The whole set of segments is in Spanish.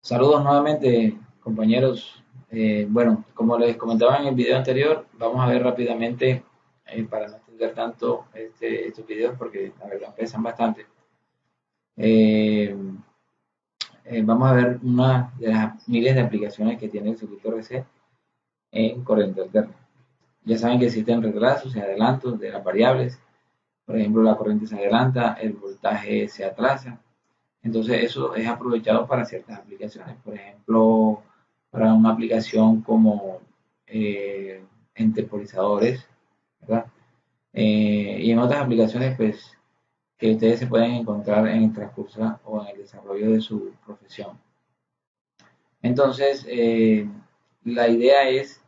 Saludos nuevamente, compañeros. Bueno, como les comentaba en el video anterior, vamos a ver rápidamente, para no extender tanto estos videos, porque la verdad pesan bastante. Eh, Vamos a ver una de las miles de aplicaciones que tiene el circuito RC en corriente alterna. Ya saben que existen retrasos y adelantos de las variables. Por ejemplo, la corriente se adelanta, el voltaje se atrasa. Entonces eso es aprovechado para ciertas aplicaciones. Por ejemplo, para una aplicación como eh, en temporizadores, ¿verdad? Y en otras aplicaciones, pues, que ustedes se pueden encontrar en el transcurso o en el desarrollo de su profesión. Entonces, la idea es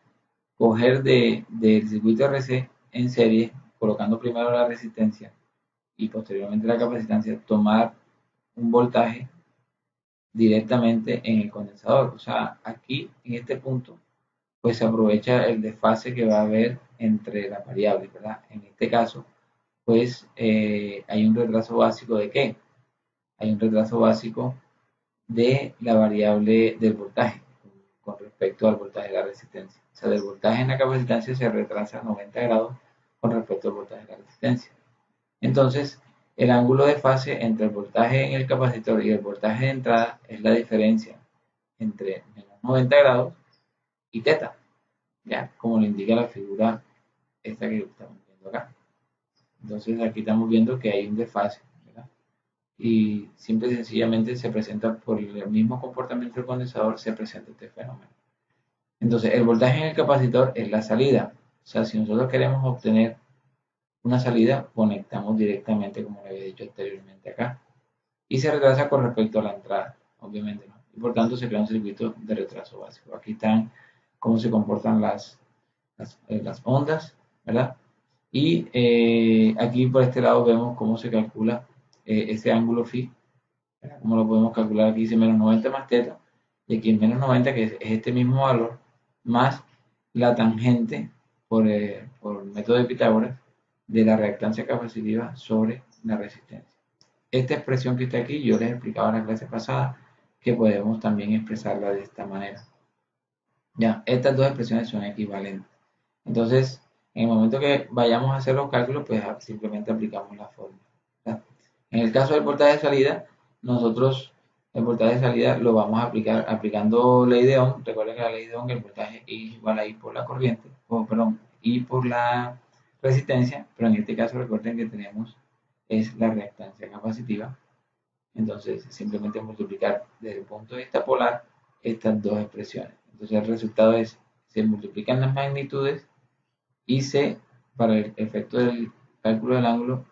coger del circuito RC en serie, colocando primero la resistencia y posteriormente la capacitancia, tomar un voltaje directamente en el condensador. O sea, aquí en este punto, pues se aprovecha el desfase que va a haber entre las variables, ¿verdad? En este caso, pues hay un retraso básico de ¿qué? Hay un retraso básico de la variable del voltaje con respecto al voltaje de la resistencia. O sea, del voltaje en la capacitancia se retrasa 90 grados con respecto al voltaje de la resistencia. Entonces, el ángulo de fase entre el voltaje en el capacitor y el voltaje de entrada es la diferencia entre menos 90 grados y teta, ya como lo indica la figura esta que estamos viendo acá. Entonces aquí estamos viendo que hay un desfase, ¿verdad? Y simple y sencillamente se presenta por el mismo comportamiento del condensador, se presenta este fenómeno. Entonces el voltaje en el capacitor es la salida. O sea, si nosotros queremos obtener una salida, conectamos directamente, como le había dicho anteriormente acá. Y se retrasa con respecto a la entrada, obviamente, ¿no? Y por tanto se crea un circuito de retraso básico. Aquí están cómo se comportan las ondas, ¿verdad? Y aquí por este lado vemos cómo se calcula ese ángulo phi, ¿verdad? Cómo lo podemos calcular. Aquí dice menos 90 más teta, y aquí en menos 90, que es este mismo valor, más la tangente por método de Pitágoras de la reactancia capacitiva sobre la resistencia. Esta expresión que está aquí, yo les explicaba en la clase pasada que podemos también expresarla de esta manera. Ya, estas dos expresiones son equivalentes. Entonces, en el momento que vayamos a hacer los cálculos, pues simplemente aplicamos la fórmula. ¿Ya? En el caso del voltaje de salida, nosotros el voltaje de salida lo vamos a aplicar aplicando ley de Ohm. Recuerden que la ley de Ohm, el voltaje es igual a I por la corriente, o perdón, I por la resistencia, pero en este caso recuerden que tenemos es la reactancia capacitiva. Entonces, simplemente multiplicar desde el punto de vista polar estas dos expresiones. Entonces, el resultado es, se multiplican las magnitudes y para el efecto del cálculo del ángulo,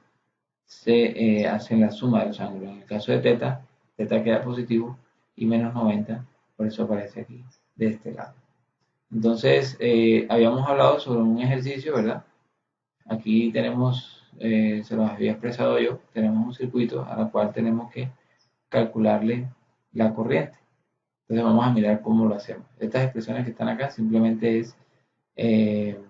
se hace la suma de los ángulos. En el caso de teta, teta queda positivo y menos 90, por eso aparece aquí, de este lado. Entonces, habíamos hablado sobre un ejercicio, ¿verdad? Aquí tenemos, se los había expresado yo, tenemos un circuito a la cual tenemos que calcularle la corriente. Entonces vamos a mirar cómo lo hacemos. Estas expresiones que están acá simplemente es eh,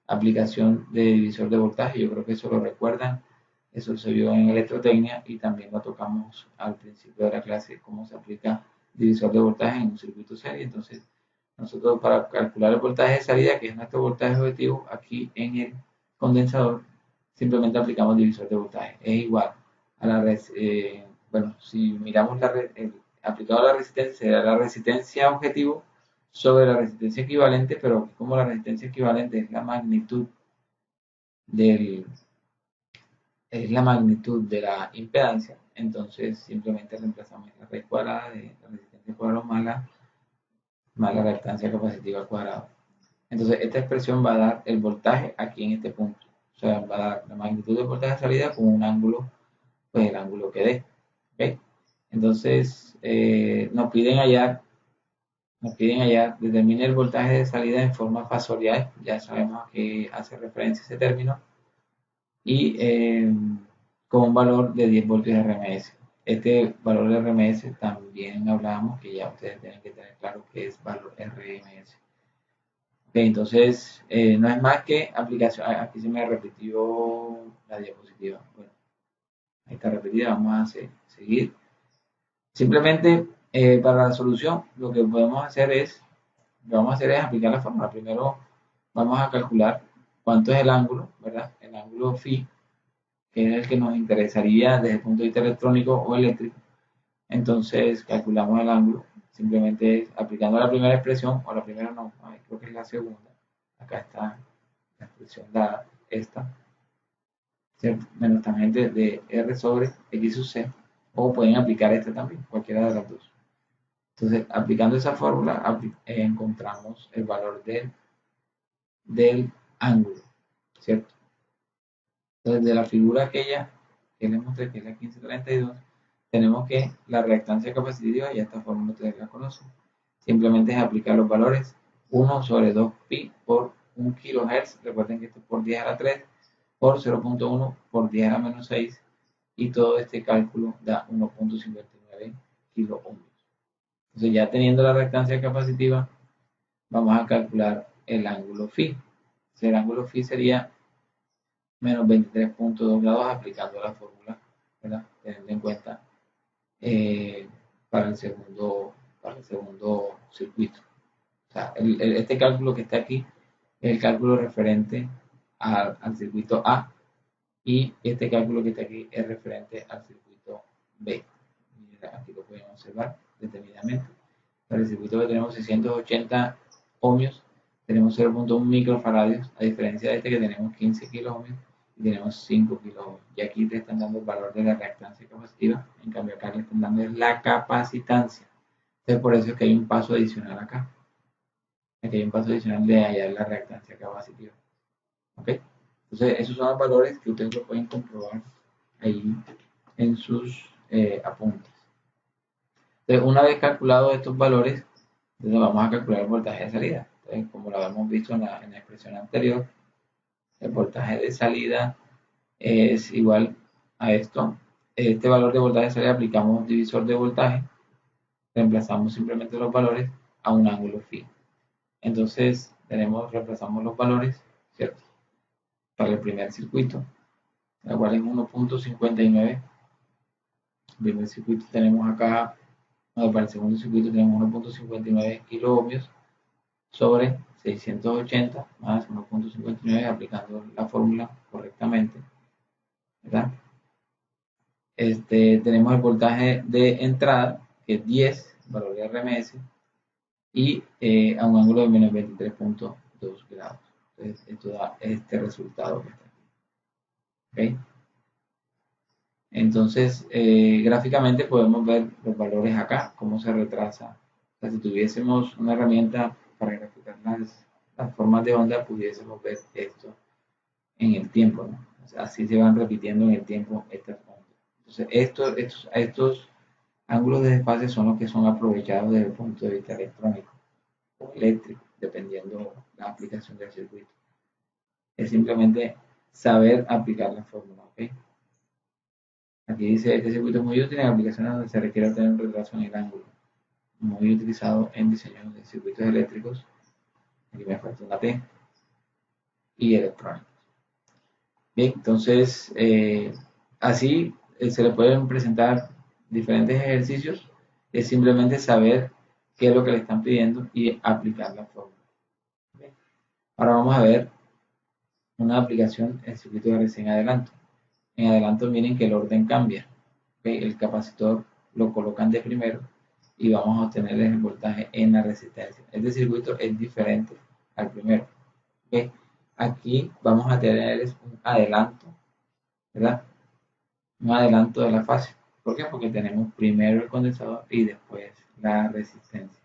aplicación de divisor de voltaje. Yo creo que eso lo recuerdan. Eso se vio en electrotecnia y también lo tocamos al principio de la clase, cómo se aplica divisor de voltaje en un circuito serie. Entonces, nosotros para calcular el voltaje de salida, que es nuestro voltaje objetivo, aquí en el condensador, simplemente aplicamos divisor de voltaje. Es igual a la bueno, si miramos aplicado a la resistencia, será la resistencia objetivo sobre la resistencia equivalente, pero como la resistencia equivalente del, es la magnitud de la impedancia, entonces simplemente reemplazamos la raíz cuadrada de la resistencia cuadrada más la reactancia capacitiva cuadrada. Entonces esta expresión va a dar el voltaje aquí en este punto. O sea, va a dar la magnitud del voltaje de salida con un ángulo, pues el ángulo que dé. ¿Okay? Entonces nos piden hallar, determine el voltaje de salida en forma fasorial, ya sabemos a qué hace referencia ese término, y con un valor de 10 voltios RMS. Este valor de RMS también hablábamos que ya ustedes tienen que tener claro que es valor RMS. Okay, entonces, no es más que aplicación. Aquí se me repitió la diapositiva. Bueno, ahí está repetida, vamos a seguir. Simplemente Para la solución, lo que vamos a hacer es aplicar la fórmula. Primero vamos a calcular cuánto es el ángulo, ¿verdad? El ángulo phi, que es el que nos interesaría desde el punto de vista electrónico o eléctrico. Entonces calculamos el ángulo, simplemente aplicando la primera expresión, o la primera no, creo que es la segunda. Acá está la expresión dada, esta, ¿cierto? Menos tangente de R sobre X sub C, o pueden aplicar esta también, cualquiera de las dos. Entonces, aplicando esa fórmula, encontramos el valor del ángulo, ¿cierto? Entonces, de la figura aquella que les mostré, que es la 1532, tenemos que la reactancia capacitiva, y esta fórmula ustedes la conocen. Simplemente es aplicar los valores 1 sobre 2 pi por 1 kHz, recuerden que esto es por 10 a la 3, por 0.1 por 10 a la menos 6, y todo este cálculo da 1.59 kiloohmios. Entonces, ya teniendo la reactancia capacitiva, vamos a calcular el ángulo phi. El ángulo phi sería menos 23.2 grados aplicando la fórmula, ¿verdad? Teniendo en cuenta eh, para, el segundo circuito. O sea, este cálculo que está aquí es el cálculo referente al circuito A, y este cálculo que está aquí es referente al circuito B. Aquí lo pueden observar detenidamente. Para el circuito B tenemos 680 ohmios, tenemos 0.1 microfaradios, a diferencia de este que tenemos 15 kiloohmios y tenemos 5 kiloohmios. Y aquí te están dando el valor de la reactancia capacitiva, en cambio acá le están dando la capacitancia. Entonces por eso es que hay un paso adicional acá. Aquí hay un paso adicional de hallar la reactancia capacitiva. ¿Ok? Entonces esos son los valores que ustedes lo pueden comprobar ahí en sus apuntes. Entonces, una vez calculados estos valores, entonces vamos a calcular el voltaje de salida. Entonces, como lo habíamos visto en la expresión anterior, el voltaje de salida es igual a esto. Este valor de voltaje de salida aplicamos un divisor de voltaje, reemplazamos simplemente los valores a un ángulo phi. Entonces, reemplazamos los valores, ¿cierto? Para el primer circuito, el cual es 1.59. El primer circuito tenemos acá, para el segundo circuito tenemos 1.59 kiloohmios sobre 680 más 1.59, aplicando la fórmula correctamente, ¿verdad? Tenemos el voltaje de entrada, que es 10, valor de RMS, y a un ángulo de menos 23.2 grados. Entonces, esto da este resultado que está aquí. ¿Okay? Entonces, gráficamente podemos ver los valores acá, cómo se retrasa. O sea, si tuviésemos una herramienta para graficar las formas de onda, pudiésemos ver esto en el tiempo, ¿no? O sea, así se van repitiendo en el tiempo estas ondas. Entonces, estos ángulos de desfase son los que son aprovechados desde el punto de vista electrónico o eléctrico, dependiendo la aplicación del circuito. Es simplemente saber aplicar la fórmula, ¿ok? Aquí dice, este circuito es muy útil en aplicaciones donde se requiere obtener un retraso en el ángulo, muy utilizado en diseños de circuitos eléctricos, aquí me falta una T, y electrónicos. Bien, entonces, así se le pueden presentar diferentes ejercicios, es simplemente saber qué es lo que le están pidiendo y aplicar la fórmula. Bien. Ahora vamos a ver una aplicación en circuito de RC en adelanto. En adelanto miren que el orden cambia. ¿Okay? El capacitor lo colocan de primero y vamos a obtener el voltaje en la resistencia. Este circuito es diferente al primero. ¿Okay? Aquí vamos a tener un adelanto, ¿verdad? Un adelanto de la fase. ¿Por qué? Porque tenemos primero el condensador y después la resistencia.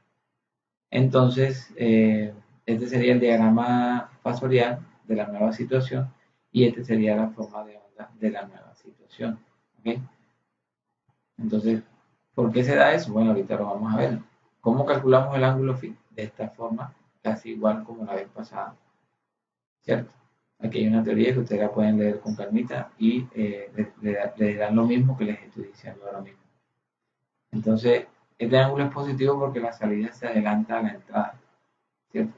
Entonces, este sería el diagrama fasorial de la nueva situación, y este sería la forma de onda de la nueva situación. ¿Okay? Entonces, ¿por qué se da eso? Bueno, ahorita lo vamos a ver. ¿Cómo calculamos el ángulo phi? De esta forma, casi igual como la vez pasada, ¿cierto? Aquí hay una teoría que ustedes la pueden leer con calmita y le dan lo mismo que les estoy diciendo ahora mismo. Entonces, este ángulo es positivo porque la salida se adelanta a la entrada, ¿cierto?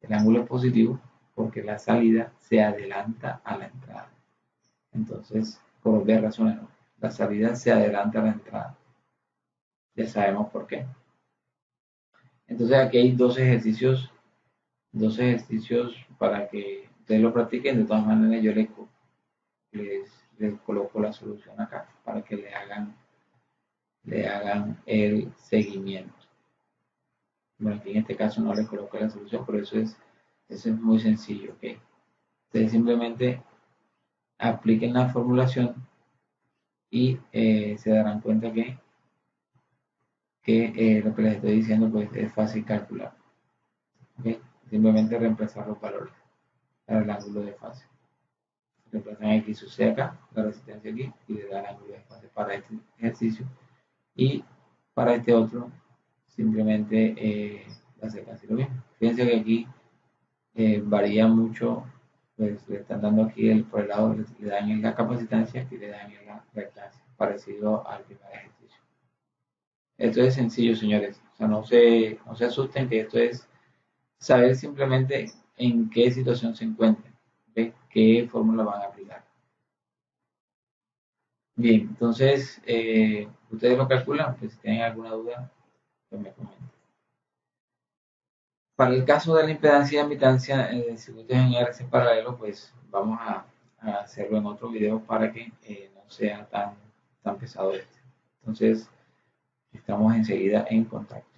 El ángulo es positivo porque la salida se adelanta a la entrada. Entonces, por obvias razones, ¿no? La salida se adelanta a la entrada. ya sabemos por qué. Entonces aquí hay dos ejercicios para que ustedes lo practiquen. De todas maneras yo les coloco la solución acá para que le hagan el seguimiento. Bueno, aquí en este caso no les coloco la solución, pero eso es muy sencillo, ¿ok? Ustedes simplemente apliquen la formulación y se darán cuenta que lo que les estoy diciendo pues es fácil calcular, ¿ok? Simplemente reemplazar los valores para el ángulo de fase. Reemplazan X sub C acá, la resistencia aquí, y le da el ángulo de fase para este ejercicio. Y para este otro, simplemente va a ser casi lo mismo. Fíjense que aquí varía mucho, pues le están dando aquí por el lado, le dan en la capacitancia, aquí le dan en la reactancia, parecido al primer ejercicio. Esto es sencillo, señores. O sea, no se asusten que esto es saber simplemente en qué situación se encuentran, ¿okay? Qué fórmula van a aplicar. Bien, entonces, ustedes lo calculan, pues si tienen alguna duda, pues me comentan. Para el caso de la impedancia y admitancia en circuitos en RC paralelo, pues vamos a hacerlo en otro video para que no sea tan pesado este. Entonces, estamos enseguida en contacto.